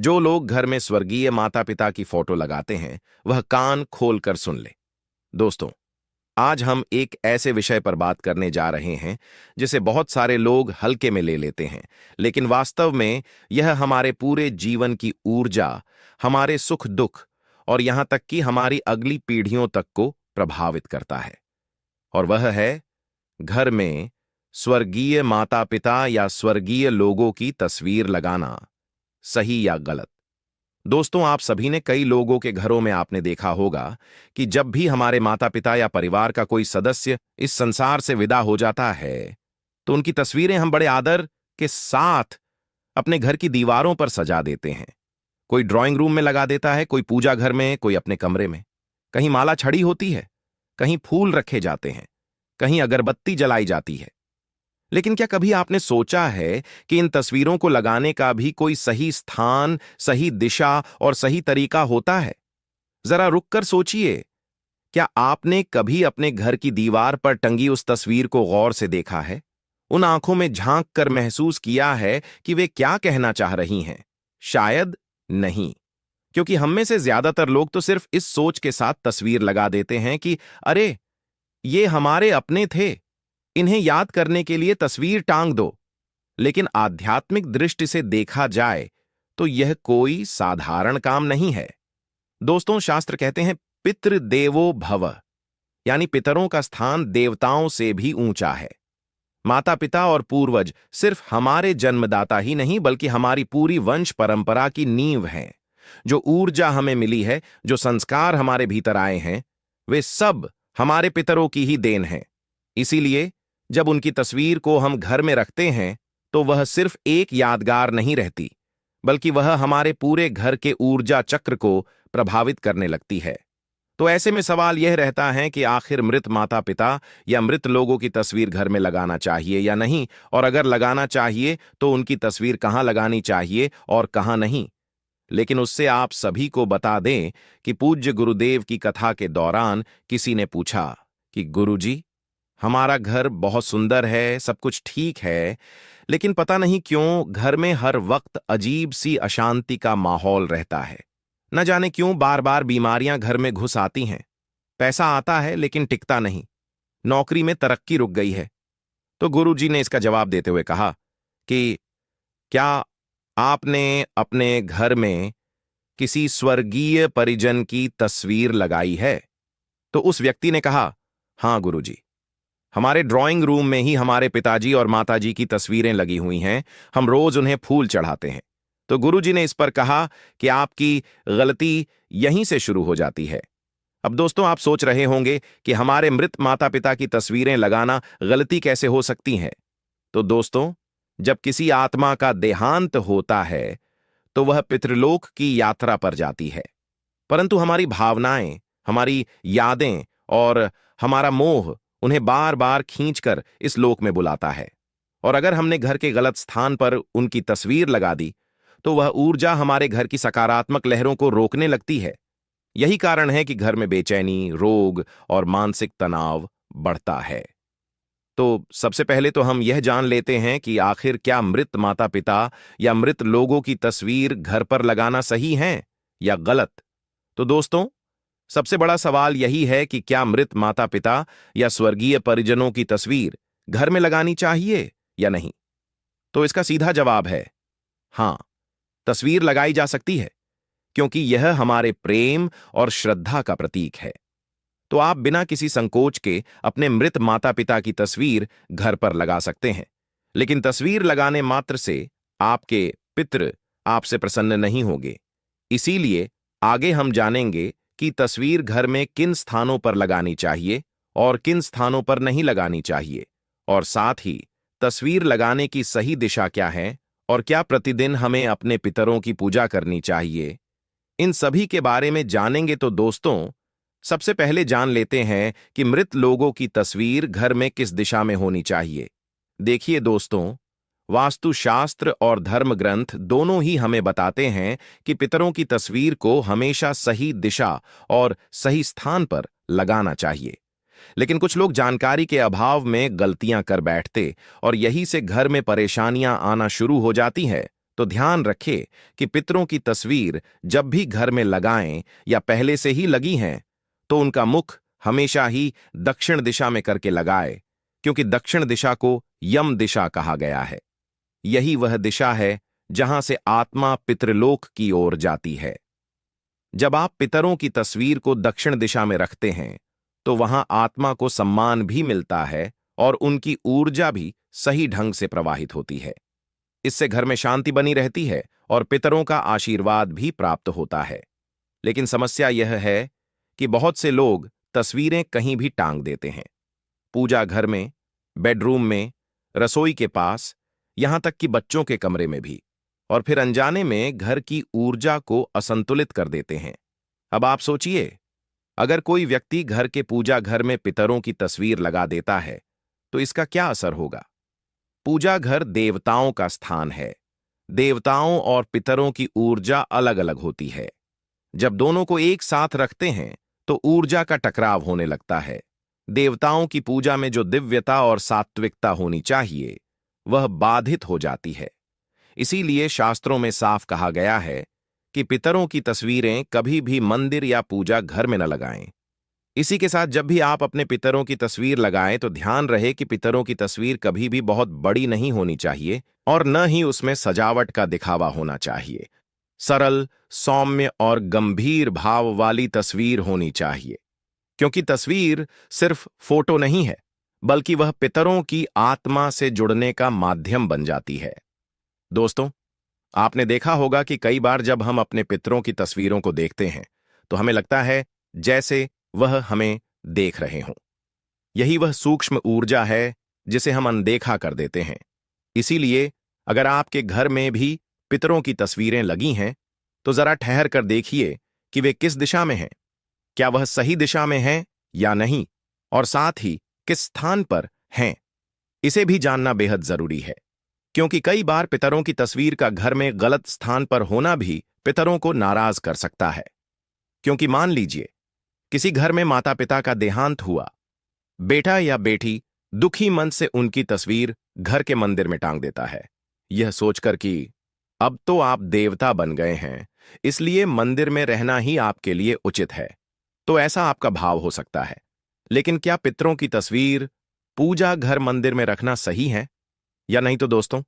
जो लोग घर में स्वर्गीय माता पिता की फोटो लगाते हैं वह कान खोलकर सुन ले। दोस्तों, आज हम एक ऐसे विषय पर बात करने जा रहे हैं जिसे बहुत सारे लोग हल्के में ले लेते हैं, लेकिन वास्तव में यह हमारे पूरे जीवन की ऊर्जा, हमारे सुख दुख और यहां तक कि हमारी अगली पीढ़ियों तक को प्रभावित करता है। और वह है घर में स्वर्गीय माता पिता या स्वर्गीय लोगों की तस्वीर लगाना, सही या गलत। दोस्तों, आप सभी ने कई लोगों के घरों में आपने देखा होगा कि जब भी हमारे माता पिता या परिवार का कोई सदस्य इस संसार से विदा हो जाता है तो उनकी तस्वीरें हम बड़े आदर के साथ अपने घर की दीवारों पर सजा देते हैं। कोई ड्राइंग रूम में लगा देता है, कोई पूजा घर में, कोई अपने कमरे में। कहीं माला छड़ी होती है, कहीं फूल रखे जाते हैं, कहीं अगरबत्ती जलाई जाती है। लेकिन क्या कभी आपने सोचा है कि इन तस्वीरों को लगाने का भी कोई सही स्थान, सही दिशा और सही तरीका होता है? जरा रुककर सोचिए। क्या आपने कभी अपने घर की दीवार पर टंगी उस तस्वीर को गौर से देखा है? उन आंखों में झांक कर महसूस किया है कि वे क्या कहना चाह रही हैं? शायद नहीं, क्योंकि हम में से ज्यादातर लोग तो सिर्फ इस सोच के साथ तस्वीर लगा देते हैं कि अरे, ये हमारे अपने थे, इन्हें याद करने के लिए तस्वीर टांग दो। लेकिन आध्यात्मिक दृष्टि से देखा जाए तो यह कोई साधारण काम नहीं है। दोस्तों, शास्त्र कहते हैं पितृ देवो भव, यानी पितरों का स्थान देवताओं से भी ऊंचा है। माता पिता और पूर्वज सिर्फ हमारे जन्मदाता ही नहीं बल्कि हमारी पूरी वंश परंपरा की नींव हैं। जो ऊर्जा हमें मिली है, जो संस्कार हमारे भीतर आए हैं, वे सब हमारे पितरों की ही देन हैं। इसीलिए जब उनकी तस्वीर को हम घर में रखते हैं तो वह सिर्फ एक यादगार नहीं रहती, बल्कि वह हमारे पूरे घर के ऊर्जा चक्र को प्रभावित करने लगती है। तो ऐसे में सवाल यह रहता है कि आखिर मृत माता पिता या मृत लोगों की तस्वीर घर में लगाना चाहिए या नहीं, और अगर लगाना चाहिए तो उनकी तस्वीर कहाँ लगानी चाहिए और कहाँ नहीं। लेकिन उससे आप सभी को बता दें कि पूज्य गुरुदेव की कथा के दौरान किसी ने पूछा कि गुरुजी, हमारा घर बहुत सुंदर है, सब कुछ ठीक है, लेकिन पता नहीं क्यों घर में हर वक्त अजीब सी अशांति का माहौल रहता है। न जाने क्यों बार बार बीमारियां घर में घुस आती हैं। पैसा आता है लेकिन टिकता नहीं, नौकरी में तरक्की रुक गई है। तो गुरुजी ने इसका जवाब देते हुए कहा कि क्या आपने अपने घर में किसी स्वर्गीय परिजन की तस्वीर लगाई है? तो उस व्यक्ति ने कहा, हां गुरुजी, हमारे ड्राइंग रूम में ही हमारे पिताजी और माताजी की तस्वीरें लगी हुई हैं, हम रोज उन्हें फूल चढ़ाते हैं। तो गुरुजी ने इस पर कहा कि आपकी गलती यहीं से शुरू हो जाती है। अब दोस्तों, आप सोच रहे होंगे कि हमारे मृत माता पिता की तस्वीरें लगाना गलती कैसे हो सकती है? तो दोस्तों, जब किसी आत्मा का देहांत होता है तो वह पितृलोक की यात्रा पर जाती है, परंतु हमारी भावनाएं, हमारी यादें और हमारा मोह उन्हें बार बार खींचकर इस लोक में बुलाता है। और अगर हमने घर के गलत स्थान पर उनकी तस्वीर लगा दी तो वह ऊर्जा हमारे घर की सकारात्मक लहरों को रोकने लगती है। यही कारण है कि घर में बेचैनी, रोग और मानसिक तनाव बढ़ता है। तो सबसे पहले तो हम यह जान लेते हैं कि आखिर क्या मृत माता पिता या मृत लोगों की तस्वीर घर पर लगाना सही है या गलत? तो दोस्तों, सबसे बड़ा सवाल यही है कि क्या मृत माता पिता या स्वर्गीय परिजनों की तस्वीर घर में लगानी चाहिए या नहीं? तो इसका सीधा जवाब है हां, तस्वीर लगाई जा सकती है, क्योंकि यह हमारे प्रेम और श्रद्धा का प्रतीक है। तो आप बिना किसी संकोच के अपने मृत माता पिता की तस्वीर घर पर लगा सकते हैं। लेकिन तस्वीर लगाने मात्र से आपके पितृ आपसे प्रसन्न नहीं होंगे। इसीलिए आगे हम जानेंगे कि तस्वीर घर में किन स्थानों पर लगानी चाहिए और किन स्थानों पर नहीं लगानी चाहिए, और साथ ही तस्वीर लगाने की सही दिशा क्या है और क्या प्रतिदिन हमें अपने पितरों की पूजा करनी चाहिए। इन सभी के बारे में जानेंगे। तो दोस्तों, सबसे पहले जान लेते हैं कि मृत लोगों की तस्वीर घर में किस दिशा में होनी चाहिए। देखिए दोस्तों, वास्तुशास्त्र और धर्म ग्रंथ दोनों ही हमें बताते हैं कि पितरों की तस्वीर को हमेशा सही दिशा और सही स्थान पर लगाना चाहिए। लेकिन कुछ लोग जानकारी के अभाव में गलतियां कर बैठते और यही से घर में परेशानियां आना शुरू हो जाती है। तो ध्यान रखें कि पितरों की तस्वीर जब भी घर में लगाएं या पहले से ही लगी हैं, तो उनका मुख हमेशा ही दक्षिण दिशा में करके लगाए, क्योंकि दक्षिण दिशा को यम दिशा कहा गया है। यही वह दिशा है जहां से आत्मा पितृलोक की ओर जाती है। जब आप पितरों की तस्वीर को दक्षिण दिशा में रखते हैं, तो वहां आत्मा को सम्मान भी मिलता है और उनकी ऊर्जा भी सही ढंग से प्रवाहित होती है। इससे घर में शांति बनी रहती है और पितरों का आशीर्वाद भी प्राप्त होता है। लेकिन समस्या यह है कि बहुत से लोग तस्वीरें कहीं भी टांग देते हैं, पूजा घर में, बेडरूम में, रसोई के पास, यहां तक कि बच्चों के कमरे में भी, और फिर अनजाने में घर की ऊर्जा को असंतुलित कर देते हैं। अब आप सोचिए, अगर कोई व्यक्ति घर के पूजा घर में पितरों की तस्वीर लगा देता है, तो इसका क्या असर होगा? पूजा घर देवताओं का स्थान है। देवताओं और पितरों की ऊर्जा अलग अलग होती है। जब दोनों को एक साथ रखते हैं, तो ऊर्जा का टकराव होने लगता है। देवताओं की पूजा में जो दिव्यता और सात्विकता होनी चाहिए, वह बाधित हो जाती है। इसीलिए शास्त्रों में साफ कहा गया है कि पितरों की तस्वीरें कभी भी मंदिर या पूजा घर में न लगाएं। इसी के साथ जब भी आप अपने पितरों की तस्वीर लगाएं, तो ध्यान रहे कि पितरों की तस्वीर कभी भी बहुत बड़ी नहीं होनी चाहिए और न ही उसमें सजावट का दिखावा होना चाहिए। सरल, सौम्य और गंभीर भाव वाली तस्वीर होनी चाहिए, क्योंकि तस्वीर सिर्फ फोटो नहीं है, बल्कि वह पितरों की आत्मा से जुड़ने का माध्यम बन जाती है। दोस्तों, आपने देखा होगा कि कई बार जब हम अपने पितरों की तस्वीरों को देखते हैं, तो हमें लगता है जैसे वह हमें देख रहे हों। यही वह सूक्ष्म ऊर्जा है जिसे हम अनदेखा कर देते हैं। इसीलिए अगर आपके घर में भी पितरों की तस्वीरें लगी हैं, तो जरा ठहर कर देखिए कि वे किस दिशा में हैं, क्या वह सही दिशा में हैं या नहीं, और साथ ही किस स्थान पर हैं। इसे भी जानना बेहद जरूरी है, क्योंकि कई बार पितरों की तस्वीर का घर में गलत स्थान पर होना भी पितरों को नाराज कर सकता है। क्योंकि मान लीजिए, किसी घर में माता पिता का देहांत हुआ, बेटा या बेटी दुखी मन से उनकी तस्वीर घर के मंदिर में टांग देता है, यह सोचकर कि अब तो आप देवता बन गए हैं, इसलिए मंदिर में रहना ही आपके लिए उचित है। तो ऐसा आपका भाव हो सकता है। लेकिन क्या पितरों की तस्वीर पूजा घर मंदिर में रखना सही है या नहीं? तो दोस्तों,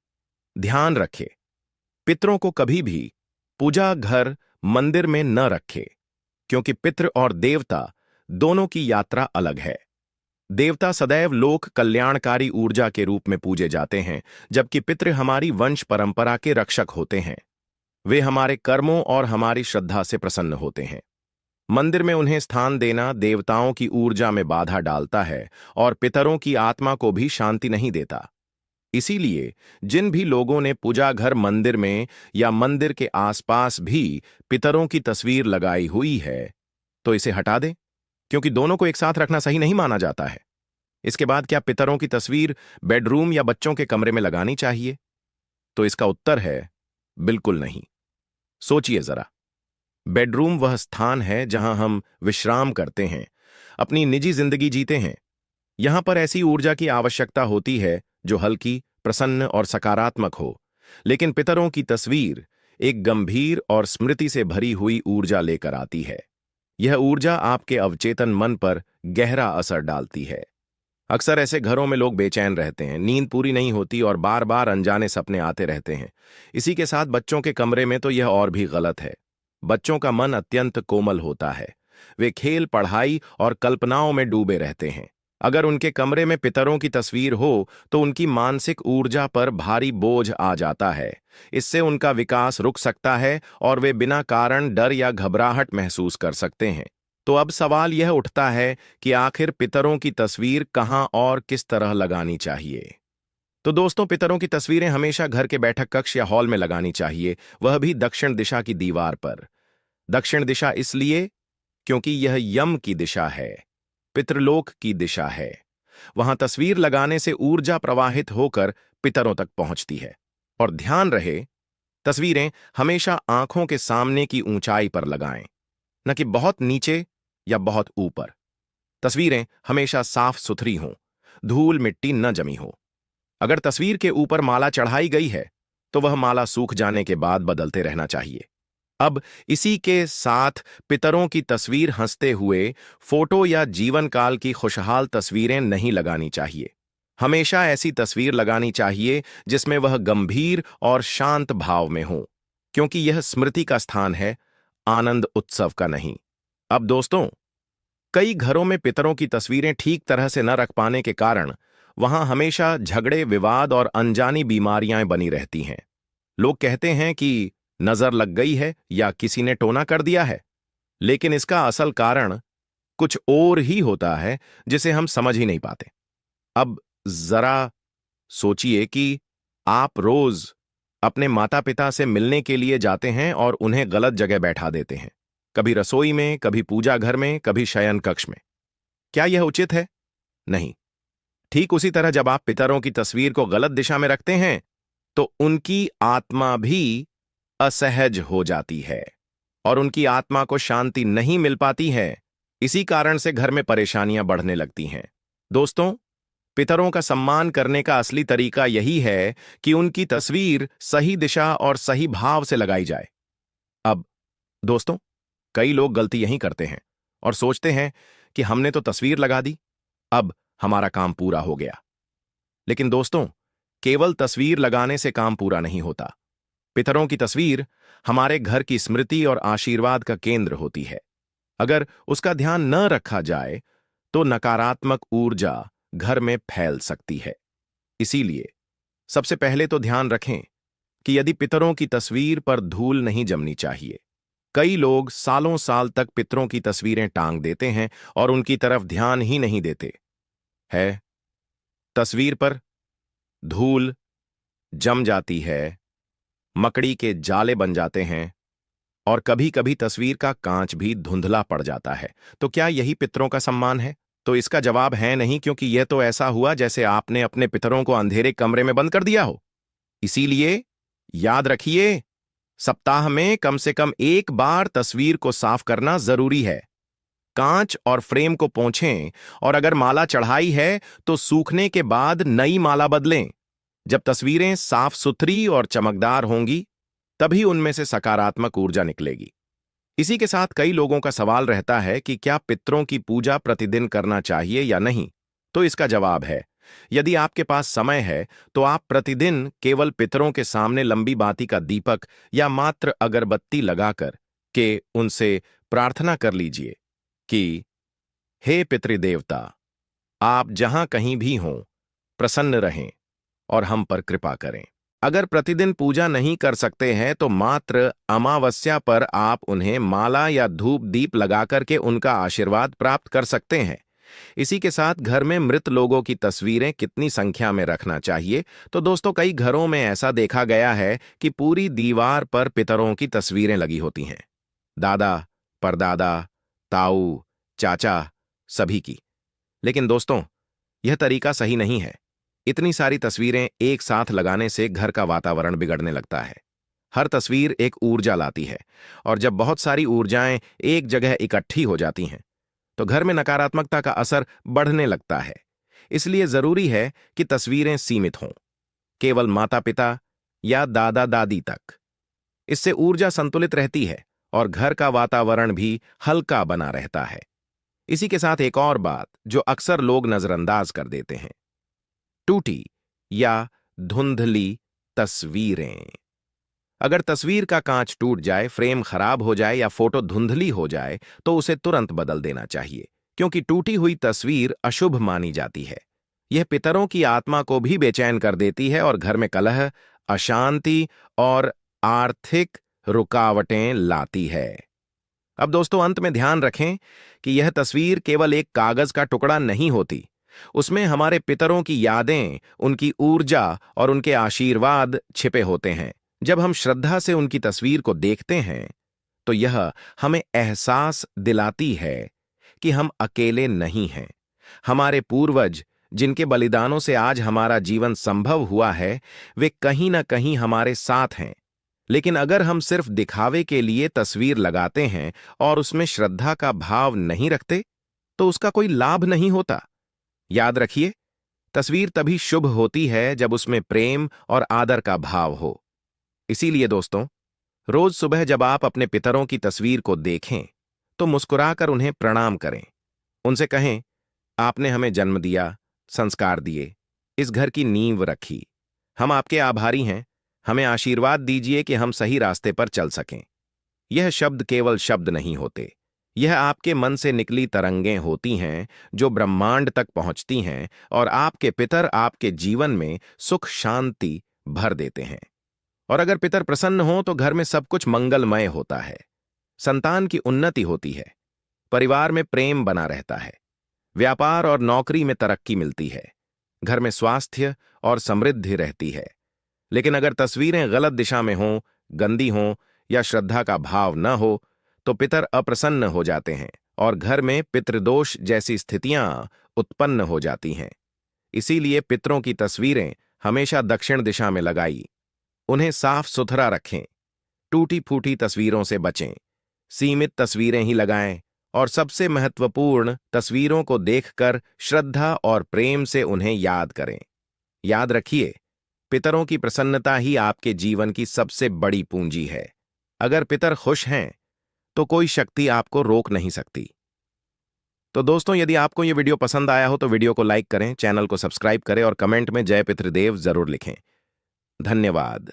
ध्यान रखें, पितरों को कभी भी पूजा घर मंदिर में न रखें, क्योंकि पितृ और देवता दोनों की यात्रा अलग है। देवता सदैव लोक कल्याणकारी ऊर्जा के रूप में पूजे जाते हैं, जबकि पितृ हमारी वंश परंपरा के रक्षक होते हैं। वे हमारे कर्मों और हमारी श्रद्धा से प्रसन्न होते हैं। मंदिर में उन्हें स्थान देना देवताओं की ऊर्जा में बाधा डालता है और पितरों की आत्मा को भी शांति नहीं देता। इसीलिए जिन भी लोगों ने पूजा घर मंदिर में या मंदिर के आसपास भी पितरों की तस्वीर लगाई हुई है, तो इसे हटा दें, क्योंकि दोनों को एक साथ रखना सही नहीं माना जाता है। इसके बाद क्या पितरों की तस्वीर बेडरूम या बच्चों के कमरे में लगानी चाहिए? तो इसका उत्तर है बिल्कुल नहीं। सोचिए जरा, बेडरूम वह स्थान है जहां हम विश्राम करते हैं, अपनी निजी जिंदगी जीते हैं। यहां पर ऐसी ऊर्जा की आवश्यकता होती है जो हल्की, प्रसन्न और सकारात्मक हो। लेकिन पितरों की तस्वीर एक गंभीर और स्मृति से भरी हुई ऊर्जा लेकर आती है। यह ऊर्जा आपके अवचेतन मन पर गहरा असर डालती है। अक्सर ऐसे घरों में लोग बेचैन रहते हैं, नींद पूरी नहीं होती और बार बार अनजाने सपने आते रहते हैं। इसी के साथ बच्चों के कमरे में तो यह और भी गलत है। बच्चों का मन अत्यंत कोमल होता है। वे खेल, पढ़ाई और कल्पनाओं में डूबे रहते हैं। अगर उनके कमरे में पितरों की तस्वीर हो, तो उनकी मानसिक ऊर्जा पर भारी बोझ आ जाता है। इससे उनका विकास रुक सकता है और वे बिना कारण डर या घबराहट महसूस कर सकते हैं। तो अब सवाल यह उठता है कि आखिर पितरों की तस्वीर कहां और किस तरह लगानी चाहिए? तो दोस्तों, पितरों की तस्वीरें हमेशा घर के बैठक कक्ष या हॉल में लगानी चाहिए, वह भी दक्षिण दिशा की दीवार पर। दक्षिण दिशा इसलिए क्योंकि यह यम की दिशा है, पितृलोक की दिशा है। वहां तस्वीर लगाने से ऊर्जा प्रवाहित होकर पितरों तक पहुंचती है। और ध्यान रहे, तस्वीरें हमेशा आंखों के सामने की ऊंचाई पर लगाएं, न कि बहुत नीचे या बहुत ऊपर। तस्वीरें हमेशा साफ सुथरी हों, धूल मिट्टी न जमी हो। अगर तस्वीर के ऊपर माला चढ़ाई गई है, तो वह माला सूख जाने के बाद बदलते रहना चाहिए। अब इसी के साथ पितरों की तस्वीर हंसते हुए फोटो या जीवन काल की खुशहाल तस्वीरें नहीं लगानी चाहिए। हमेशा ऐसी तस्वीर लगानी चाहिए जिसमें वह गंभीर और शांत भाव में हो, क्योंकि यह स्मृति का स्थान है, आनंद उत्सव का नहीं। अब दोस्तों, कई घरों में पितरों की तस्वीरें ठीक तरह से न रख पाने के कारण वहां हमेशा झगड़े, विवाद और अनजानी बीमारियां बनी रहती हैं। लोग कहते हैं कि नजर लग गई है या किसी ने टोना कर दिया है, लेकिन इसका असल कारण कुछ और ही होता है जिसे हम समझ ही नहीं पाते। अब जरा सोचिए कि आप रोज अपने माता पिता से मिलने के लिए जाते हैं और उन्हें गलत जगह बैठा देते हैं, कभी रसोई में, कभी पूजा घर में, कभी शयन कक्ष में। क्या यह उचित है? नहीं। ठीक उसी तरह जब आप पितरों की तस्वीर को गलत दिशा में रखते हैं तो उनकी आत्मा भी असहज हो जाती है और उनकी आत्मा को शांति नहीं मिल पाती है। इसी कारण से घर में परेशानियां बढ़ने लगती हैं। दोस्तों, पितरों का सम्मान करने का असली तरीका यही है कि उनकी तस्वीर सही दिशा और सही भाव से लगाई जाए। अब दोस्तों, कई लोग गलती यही करते हैं और सोचते हैं कि हमने तो तस्वीर लगा दी, अब हमारा काम पूरा हो गया। लेकिन दोस्तों, केवल तस्वीर लगाने से काम पूरा नहीं होता। पितरों की तस्वीर हमारे घर की स्मृति और आशीर्वाद का केंद्र होती है। अगर उसका ध्यान न रखा जाए तो नकारात्मक ऊर्जा घर में फैल सकती है। इसीलिए सबसे पहले तो ध्यान रखें कि यदि पितरों की तस्वीर पर धूल नहीं जमनी चाहिए। कई लोग सालों साल तक पितरों की तस्वीरें टांग देते हैं और उनकी तरफ ध्यान ही नहीं देते है। तस्वीर पर धूल जम जाती है, मकड़ी के जाले बन जाते हैं और कभी कभी तस्वीर का कांच भी धुंधला पड़ जाता है। तो क्या यही पितरों का सम्मान है? तो इसका जवाब है नहीं, क्योंकि यह तो ऐसा हुआ जैसे आपने अपने पितरों को अंधेरे कमरे में बंद कर दिया हो। इसीलिए याद रखिए, सप्ताह में कम से कम एक बार तस्वीर को साफ करना जरूरी है। कांच और फ्रेम को पोंछें और अगर माला चढ़ाई है तो सूखने के बाद नई माला बदलें। जब तस्वीरें साफ सुथरी और चमकदार होंगी तभी उनमें से सकारात्मक ऊर्जा निकलेगी। इसी के साथ कई लोगों का सवाल रहता है कि क्या पितरों की पूजा प्रतिदिन करना चाहिए या नहीं? तो इसका जवाब है, यदि आपके पास समय है तो आप प्रतिदिन केवल पितरों के सामने लंबी बाती का दीपक या मात्र अगरबत्ती लगाकर के उनसे प्रार्थना कर लीजिए कि हे पितृदेवता, आप जहां कहीं भी हों, प्रसन्न रहें और हम पर कृपा करें। अगर प्रतिदिन पूजा नहीं कर सकते हैं तो मात्र अमावस्या पर आप उन्हें माला या धूप दीप लगाकर के उनका आशीर्वाद प्राप्त कर सकते हैं। इसी के साथ घर में मृत लोगों की तस्वीरें कितनी संख्या में रखना चाहिए? तो दोस्तों, कई घरों में ऐसा देखा गया है कि पूरी दीवार पर पितरों की तस्वीरें लगी होती हैं। दादा, परदादा, ताऊ, चाचा, सभी की। लेकिन दोस्तों, यह तरीका सही नहीं है। इतनी सारी तस्वीरें एक साथ लगाने से घर का वातावरण बिगड़ने लगता है। हर तस्वीर एक ऊर्जा लाती है और जब बहुत सारी ऊर्जाएं एक जगह इकट्ठी हो जाती हैं तो घर में नकारात्मकता का असर बढ़ने लगता है। इसलिए जरूरी है कि तस्वीरें सीमित हों, केवल माता पिता या दादा दादी तक। इससे ऊर्जा संतुलित रहती है और घर का वातावरण भी हल्का बना रहता है। इसी के साथ एक और बात जो अक्सर लोग नजरअंदाज कर देते हैं, टूटी या धुंधली तस्वीरें। अगर तस्वीर का कांच टूट जाए, फ्रेम खराब हो जाए या फोटो धुंधली हो जाए तो उसे तुरंत बदल देना चाहिए, क्योंकि टूटी हुई तस्वीर अशुभ मानी जाती है। यह पितरों की आत्मा को भी बेचैन कर देती है और घर में कलह, अशांति और आर्थिक रुकावटें लाती है। अब दोस्तों, अंत में ध्यान रखें कि यह तस्वीर केवल एक कागज का टुकड़ा नहीं होती। उसमें हमारे पितरों की यादें, उनकी ऊर्जा और उनके आशीर्वाद छिपे होते हैं। जब हम श्रद्धा से उनकी तस्वीर को देखते हैं तो यह हमें एहसास दिलाती है कि हम अकेले नहीं हैं। हमारे पूर्वज, जिनके बलिदानों से आज हमारा जीवन संभव हुआ है, वे कहीं ना कहीं हमारे साथ हैं। लेकिन अगर हम सिर्फ दिखावे के लिए तस्वीर लगाते हैं और उसमें श्रद्धा का भाव नहीं रखते तो उसका कोई लाभ नहीं होता। याद रखिए, तस्वीर तभी शुभ होती है जब उसमें प्रेम और आदर का भाव हो। इसीलिए दोस्तों, रोज सुबह जब आप अपने पितरों की तस्वीर को देखें, तो मुस्कुराकर उन्हें प्रणाम करें। उनसे कहें, आपने हमें जन्म दिया, संस्कार दिए, इस घर की नींव रखी। हम आपके आभारी हैं। हमें आशीर्वाद दीजिए कि हम सही रास्ते पर चल सकें। यह शब्द केवल शब्द नहीं होते। यह आपके मन से निकली तरंगें होती हैं जो ब्रह्मांड तक पहुंचती हैं और आपके पितर आपके जीवन में सुख शांति भर देते हैं। और अगर पितर प्रसन्न हो तो घर में सब कुछ मंगलमय होता है। संतान की उन्नति होती है, परिवार में प्रेम बना रहता है, व्यापार और नौकरी में तरक्की मिलती है, घर में स्वास्थ्य और समृद्धि रहती है। लेकिन अगर तस्वीरें गलत दिशा में हों, गंदी हों या श्रद्धा का भाव न हो, तो पितर अप्रसन्न हो जाते हैं और घर में पितृदोष जैसी स्थितियां उत्पन्न हो जाती हैं। इसीलिए पितरों की तस्वीरें हमेशा दक्षिण दिशा में लगाई। उन्हें साफ सुथरा रखें, टूटी फूटी तस्वीरों से बचें, सीमित तस्वीरें ही लगाएं और सबसे महत्वपूर्ण, तस्वीरों को देखकर श्रद्धा और प्रेम से उन्हें याद करें। याद रखिए, पितरों की प्रसन्नता ही आपके जीवन की सबसे बड़ी पूंजी है। अगर पितर खुश हैं, तो कोई शक्ति आपको रोक नहीं सकती। तो दोस्तों, यदि आपको यह वीडियो पसंद आया हो तो वीडियो को लाइक करें, चैनल को सब्सक्राइब करें और कमेंट में जय पितृदेव जरूर लिखें। धन्यवाद।